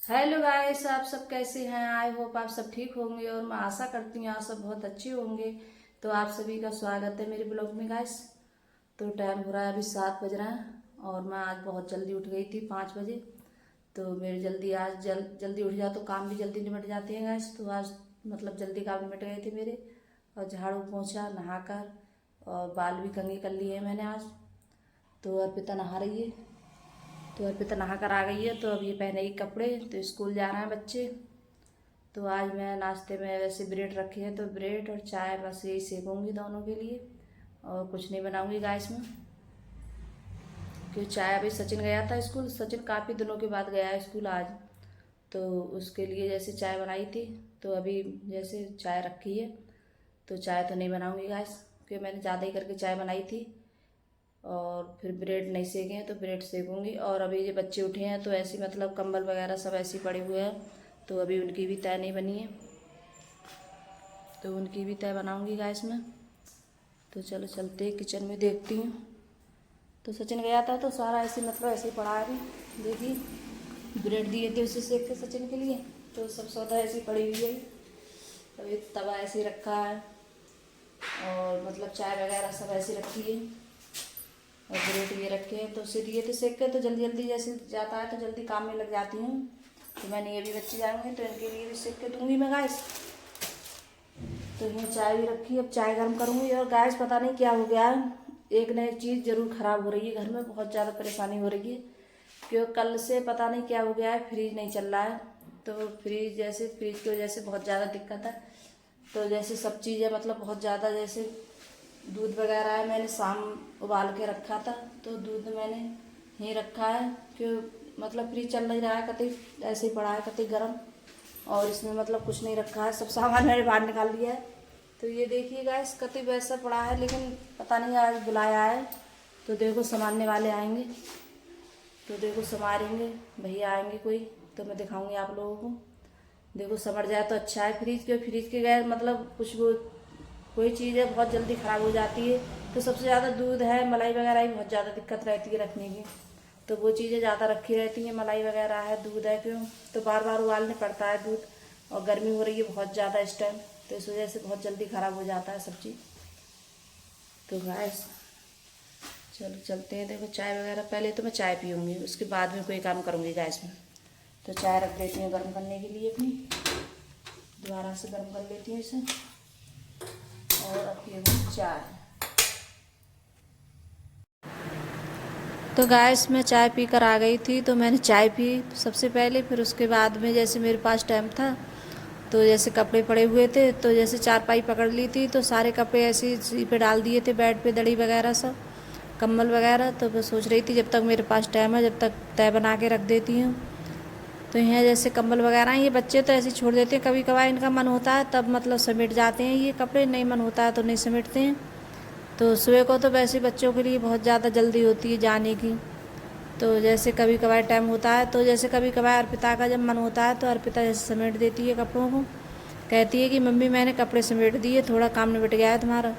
Hello guys, आप सब कैसे हैं। आई होप आप सब ठीक होंगे और मैं आशा करती हूँ आप सब बहुत अच्छे होंगे। तो आप सभी का स्वागत है मेरे ब्लॉग में गाइस। तो टाइम हो रहा है, अभी 7 बज रहा है और मैं आज बहुत जल्दी उठ गई थी 5 बजे। तो मेरी जल्दी आज जल्दी उठ जाओ तो काम भी जल्दी निपट जाते हैं गाइस। तो आज मतलब जल्दी काम निपट गए थे मेरे। और झाड़ू पोंछा नहाकर और बाल भी कंघी कर लिए हैं मैंने आज। तो अर्पिता नहा रही है। तो अर्पिता नहा कर आ गई है, तो अब ये पहनेगी कपड़े, तो स्कूल जा रहे हैं बच्चे। तो आज मैं नाश्ते में वैसे ब्रेड रखे हैं, तो ब्रेड और चाय बस यही सेकूँगी दोनों के लिए। और कुछ नहीं बनाऊँगी गाइस में, क्योंकि चाय अभी सचिन गया था स्कूल। सचिन काफ़ी दिनों के बाद गया है स्कूल आज, तो उसके लिए जैसे चाय बनाई थी। तो अभी जैसे चाय रखी है, तो चाय तो नहीं बनाऊँगी गाइस, क्योंकि मैंने ज़्यादा ही करके चाय बनाई थी। और फिर ब्रेड नहीं सेके हैं तो ब्रेड सेकूँगी। और अभी ये बच्चे उठे हैं तो ऐसे मतलब कंबल वगैरह सब ऐसे पड़े हुए हैं, तो अभी उनकी भी तय नहीं बनी है, तो उनकी भी तय बनाऊँगी गैस में। तो चलो चलते हैं किचन में, देखती हूँ। तो सचिन गया था तो सारा ऐसे मतलब ऐसे ही पड़ा है। अभी देखिए ब्रेड दिए थे उसे सेक के सचिन के लिए, तो सब सौदा ऐसी पड़ी हुई है। तो एक तवा ऐसे ही रखा है और मतलब चाय वगैरह सब ऐसी रखी है। और ब्रेड ये रखे हैं तो उसे दिए थे सेक के, तो जल्दी जल्दी जैसे जाता है तो जल्दी काम में लग जाती हूँ। तो मैंने ये भी बच्चे जाएंगे तो इनके लिए भी सेक के दूँगी मैं गैस। तो यहाँ चाय भी रखी, अब चाय गर्म करूँगी। और गैस पता नहीं क्या हो गया है, एक न एक चीज़ ज़रूर ख़राब हो रही है घर में, बहुत ज़्यादा परेशानी हो रही है। क्योंकि कल से पता नहीं क्या हो गया है, फ्रिज नहीं चल रहा है। तो फ्रिज की वजह से बहुत ज़्यादा दिक्कत है। तो जैसे सब चीज़ें मतलब बहुत ज़्यादा, जैसे दूध वगैरह है मैंने शाम उबाल के रखा था, तो दूध मैंने यहीं रखा है। क्यों मतलब फ्रिज चल नहीं रहा है, कतई ऐसे ही पड़ा है कतई गर्म। और इसमें मतलब कुछ नहीं रखा है, सब सामान मैंने बाहर निकाल लिया है। तो ये देखिए गाइस कतई वैसा पड़ा है, लेकिन पता नहीं आज बुलाया है तो देखो संभालने वाले आएंगे, तो देखो संभालेंगे भैया आएंगे कोई, तो मैं दिखाऊंगी आप लोगों को। देखो संभर जाए तो अच्छा है। फ्रिज के गैर मतलब कुछ वो कोई चीज़ है बहुत जल्दी ख़राब हो जाती है। तो सबसे ज़्यादा दूध है, मलाई वगैरह ही बहुत ज़्यादा दिक्कत रहती है रखने की। तो वो चीज़ें ज़्यादा रखी रहती हैं, मलाई वगैरह है, दूध है, क्यों तो बार बार उबालने पड़ता है दूध। और गर्मी हो रही है बहुत ज़्यादा इस टाइम, तो इस वजह से बहुत जल्दी ख़राब हो जाता है सब चीज़। तो गैस चलो चलते हैं। देखो चाय वगैरह पहले तो मैं चाय पीऊँगी, उसके बाद में कोई काम करूँगी गैस में। तो चाय रख देती हूँ गर्म करने के लिए अपनी, दोबारा से गर्म कर लेती हूँ इसे। और अब पीऊँगी चाय। तो गैस में चाय पी कर आ गई थी, तो मैंने चाय पी सबसे पहले। फिर उसके बाद में जैसे मेरे पास टाइम था, तो जैसे कपड़े पड़े हुए थे, तो जैसे चारपाई पकड़ ली थी, तो सारे कपड़े ऐसे इसी पे डाल दिए थे, बेड पे दड़ी वगैरह सब कंबल वगैरह। तो मैं सोच रही थी जब तक मेरे पास टाइम है जब तक तय बना के रख देती हूँ। तो यहाँ जैसे कंबल वगैरह ये बच्चे तो ऐसे छोड़ देते हैं, कभी कभार इनका मन होता है तब मतलब समेट जाते हैं ये कपड़े, नहीं मन होता है तो नहीं समेटते हैं। तो सुबह को तो वैसे बच्चों के लिए बहुत ज़्यादा जल्दी होती है जाने की। तो जैसे कभी कभार टाइम होता है, तो जैसे कभी कभार अर्पिता का जब मन होता है तो अर्पिता जैसे समेट देती है कपड़ों को, कहती है कि मम्मी मैंने कपड़े समेट दिए, थोड़ा काम निपट गया है तुम्हारा।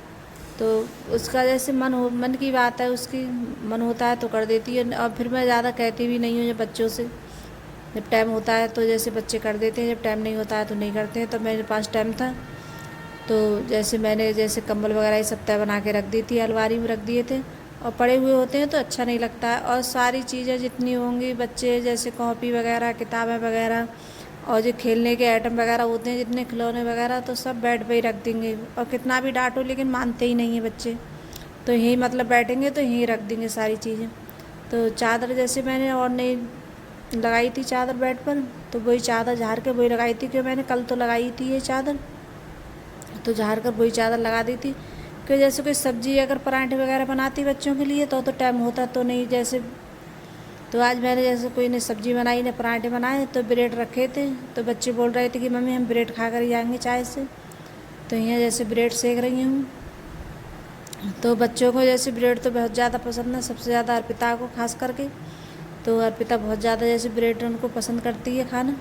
तो उसका जैसे मन की बात है उसकी, मन होता है तो कर देती है। और फिर मैं ज़्यादा कहती भी नहीं हूँ जब बच्चों से, जब टाइम होता है तो जैसे बच्चे कर देते हैं, जब टाइम नहीं होता है तो नहीं करते हैं। तो मेरे पास टाइम था तो जैसे मैंने जैसे कंबल वगैरह ये सब तय बना के रख दी थी, अलमारी में रख दिए थे। और पड़े हुए होते हैं तो अच्छा नहीं लगता है। और सारी चीज़ें जितनी होंगी बच्चे जैसे कॉपी वगैरह, किताबें वगैरह और जो खेलने के आइटम वगैरह होते हैं, जितने खिलौने वगैरह, तो सब बेड पे ही रख देंगे। और कितना भी डांटो लेकिन मानते ही नहीं हैं बच्चे, तो यहीं मतलब बैठेंगे तो यहीं रख देंगे सारी चीज़ें। तो चादर जैसे मैंने और नहीं लगाई थी चादर बेड पर, तो वही चादर झाड़ के वही लगाई थी, क्योंकि मैंने कल तो लगाई थी ये चादर, तो झाड़ कर वही चादर लगा दी थी। कि जैसे कोई सब्जी अगर पराठे वगैरह बनाती बच्चों के लिए तो टाइम होता तो नहीं जैसे। तो आज मैंने जैसे कोई ने सब्जी बनाई ने पराठे बनाए, तो ब्रेड रखे थे, तो बच्चे बोल रहे थे कि मम्मी हम ब्रेड खा कर ही जाएंगे चाय से। तो यहाँ जैसे ब्रेड सेक रही हूँ। तो बच्चों को जैसे ब्रेड तो बहुत ज़्यादा पसंद है, सबसे ज़्यादा अर्पिता को खास करके। तो अर्पिता बहुत ज़्यादा जैसे ब्रेड उनको पसंद करती है खाना।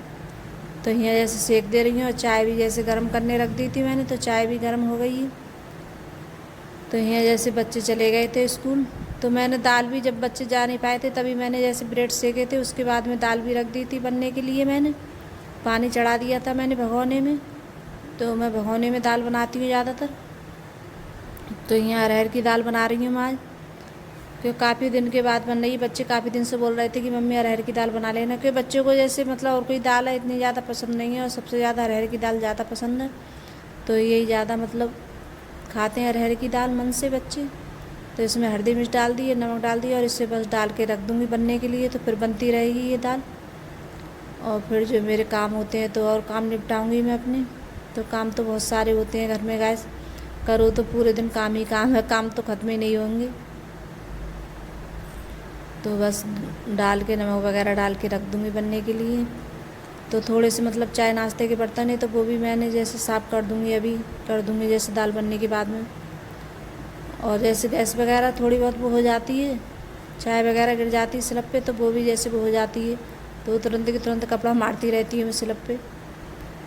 तो यहाँ जैसे सेक दे रही हूँ। और चाय भी जैसे गर्म करने रख दी थी मैंने, तो चाय भी गर्म हो गई है। तो यहाँ जैसे बच्चे चले गए थे स्कूल, तो मैंने दाल भी, जब बच्चे जा नहीं पाए थे तभी मैंने जैसे ब्रेड सेके थे, उसके बाद में दाल भी रख दी थी बनने के लिए। मैंने पानी चढ़ा दिया था मैंने भगोने में। तो मैं भगोने में दाल बनाती हूँ ज़्यादातर। तो यहाँ अरहर की दाल बना रही हूँ मैं आज, क्योंकि काफ़ी दिन के बाद बन रही है। बच्चे काफ़ी दिन से बोल रहे थे कि मम्मी अरहर की दाल बना लेना, क्योंकि बच्चों को जैसे मतलब और कोई दाल है इतनी ज़्यादा पसंद नहीं है, और सबसे ज़्यादा अरहर की दाल ज़्यादा पसंद है। तो यही ज़्यादा मतलब खाते हैं अरहर की दाल मन से बच्चे। तो इसमें हल्दी मिर्च डाल दी है, नमक डाल दिया, और इससे बस डाल के रख दूँगी बनने के लिए। तो फिर बनती रहेगी ये दाल। और फिर जो मेरे काम होते हैं तो और काम निपटाऊँगी मैं अपने। तो काम तो बहुत सारे होते हैं घर में गैस, करो तो पूरे दिन काम ही काम है, काम तो ख़त्म ही नहीं होंगे। तो बस डाल के नमक वगैरह डाल के रख दूँगी बनने के लिए। तो थोड़े से मतलब चाय नाश्ते के बर्तन है तो वो भी मैंने जैसे साफ़ कर दूँगी, अभी कर दूँगी जैसे दाल बनने के बाद में। और जैसे गैस वगैरह थोड़ी बहुत वो हो जाती है, चाय वगैरह गिर जाती है स्लैब पे, तो वो भी जैसे वो हो जाती है तो तुरंत के तुरंत कपड़ा मारती रहती है मैं स्लैब पे।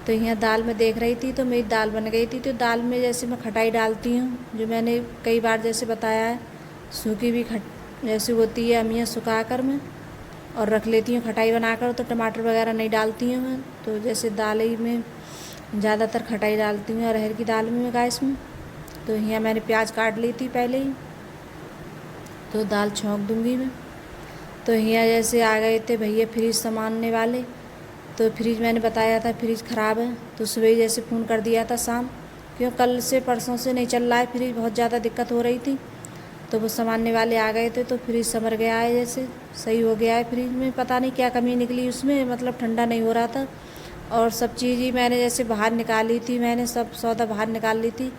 तो यहाँ दाल में देख रही थी तो मेरी दाल बन गई थी। तो दाल में जैसे मैं खटाई डालती हूँ, जो मैंने कई बार जैसे बताया है, सूखी भी जैसे होती है अमियाँ सुखा कर मैं और रख लेती हूँ खटाई बनाकर। तो टमाटर वगैरह नहीं डालती हूँ मैं। तो जैसे दाल ही में ज़्यादातर खटाई डालती हूँ अरहर की दाल में गैस में। तो यहाँ मैंने प्याज काट ली थी पहले ही, तो दाल छौंक दूँगी मैं। तो यहाँ जैसे आ गए थे भैया फ्रिज सामानने वाले। तो फ्रिज मैंने बताया था फ्रिज ख़राब है, तो सुबह ही जैसे फ़ोन कर दिया था शाम, क्यों कल से परसों से नहीं चल रहा है फ्रिज, बहुत ज़्यादा दिक्कत हो रही थी। तो वो सामानने वाले आ गए थे तो फ्रिज संभर गया है, जैसे सही हो गया है फ्रिज में। पता नहीं क्या कमी निकली उसमें, मतलब ठंडा नहीं हो रहा था। और सब चीज़ ही मैंने जैसे बाहर निकाली थी, मैंने सब सौदा बाहर निकाल ली थी,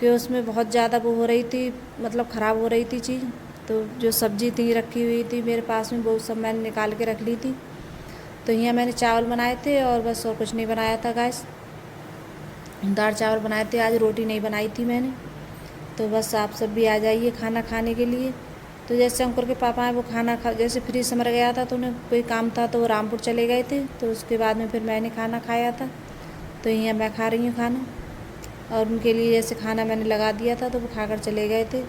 कि उसमें बहुत ज़्यादा वो हो रही थी, मतलब ख़राब हो रही थी चीज़। तो जो सब्ज़ी थी रखी हुई थी मेरे पास में, वो सब मैंने निकाल के रख ली थी। तो यहाँ मैंने चावल बनाए थे और बस, और कुछ नहीं बनाया था गैस। दाल चावल बनाए थे आज, रोटी नहीं बनाई थी मैंने। तो बस आप सब भी आ जाइए खाना खाने के लिए। तो जैसे अंकुर के पापा हैं वो खाना जैसे फ्रिज समर गया था तो उन्हें कोई काम था तो वो रामपुर चले गए थे। तो उसके बाद में फिर मैंने खाना खाया था। तो यहाँ मैं खा रही हूँ खाना, और उनके लिए जैसे खाना मैंने लगा दिया था तो वो खाकर चले गए थे।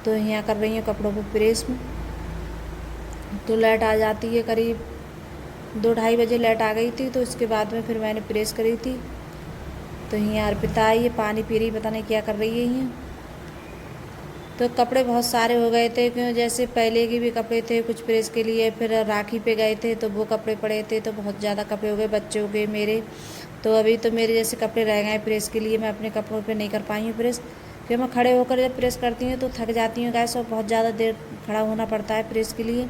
तो यहाँ कर रही हूँ कपड़ों को प्रेस में। तो लाइट आ जाती है करीब 2-2:30 बजे लाइट आ गई थी। तो इसके बाद में फिर मैंने प्रेस करी थी। तो यहाँ अर्पिता आई है, पानी पी रही, पता नहीं क्या कर रही है यहाँ। तो कपड़े बहुत सारे हो गए थे, क्यों जैसे पहले के भी कपड़े थे कुछ प्रेस के लिए, फिर राखी पे गए थे तो वो कपड़े पड़े थे, तो बहुत ज़्यादा कपड़े हो गए बच्चों के मेरे। तो अभी तो मेरे जैसे कपड़े रह गए प्रेस के लिए, मैं अपने कपड़ों पे नहीं कर पाई हूँ प्रेस, क्योंकि मैं खड़े होकर जब प्रेस करती हूँ तो थक जाती हूँ गैस, और बहुत ज़्यादा देर खड़ा होना पड़ता है प्रेस के लिए।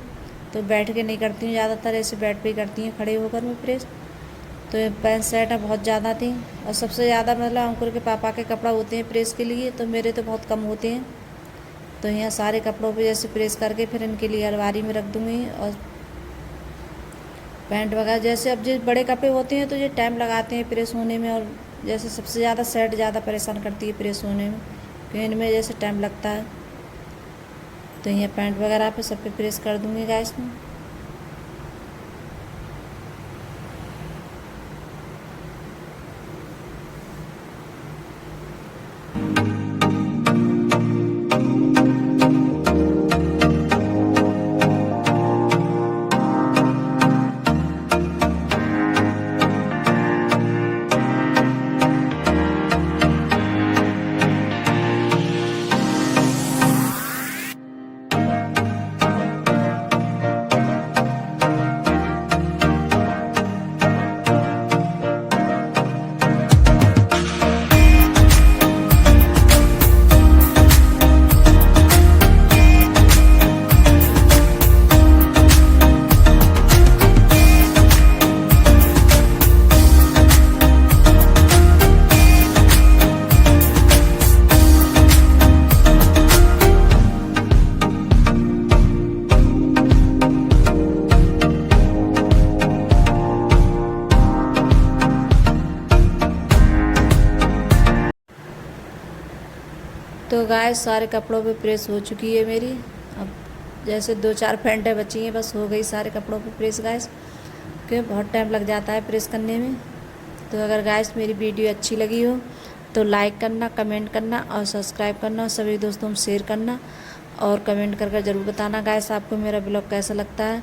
तो बैठ के नहीं करती हूँ ज़्यादातर, ऐसे बेड पे ही करती हूँ खड़े होकर मैं प्रेस। तो पैंट शर्ट बहुत ज़्यादा थी, और सबसे ज़्यादा मतलब अंकुर के पापा के कपड़ा होते हैं प्रेस के लिए, तो मेरे तो बहुत कम होते हैं। तो यहाँ सारे कपड़ों पे जैसे प्रेस करके फिर इनके लिए अलमारी में रख दूँगी। और पैंट वगैरह जैसे अब जो बड़े कपड़े होते हैं तो ये टाइम लगाते हैं प्रेस होने में, और जैसे सबसे ज़्यादा शर्ट ज़्यादा परेशान करती है प्रेस होने में, क्योंकि इनमें जैसे टाइम लगता है। तो यहाँ पैंट वगैरह पे सब पे प्रेस कर दूँगी गैस में। तो गाय सारे कपड़ों पे प्रेस हो चुकी है मेरी। अब जैसे 2-4 पैंटें बची हैं, बस हो गई सारे कपड़ों पे प्रेस गैस, क्योंकि बहुत टाइम लग जाता है प्रेस करने में। तो अगर गैस मेरी वीडियो अच्छी लगी हो तो लाइक करना, कमेंट करना और सब्सक्राइब करना, और सभी दोस्तों में शेयर करना। और कमेंट कर ज़रूर बताना गाइस आपको मेरा ब्लॉग कैसा लगता है।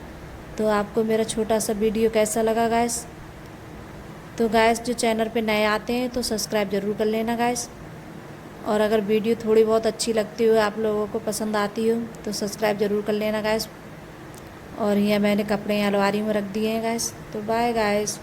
तो आपको मेरा छोटा सा वीडियो कैसा लगा गाइस। तो गाइस जो चैनल पे नए आते हैं तो सब्सक्राइब ज़रूर कर लेना गाइस। और अगर वीडियो थोड़ी बहुत अच्छी लगती हो, आप लोगों को पसंद आती हो, तो सब्सक्राइब ज़रूर कर लेना गाइस। और यहाँ मैंने कपड़े अलमारी में रख दिए हैं गाइस। तो बाय गाइस।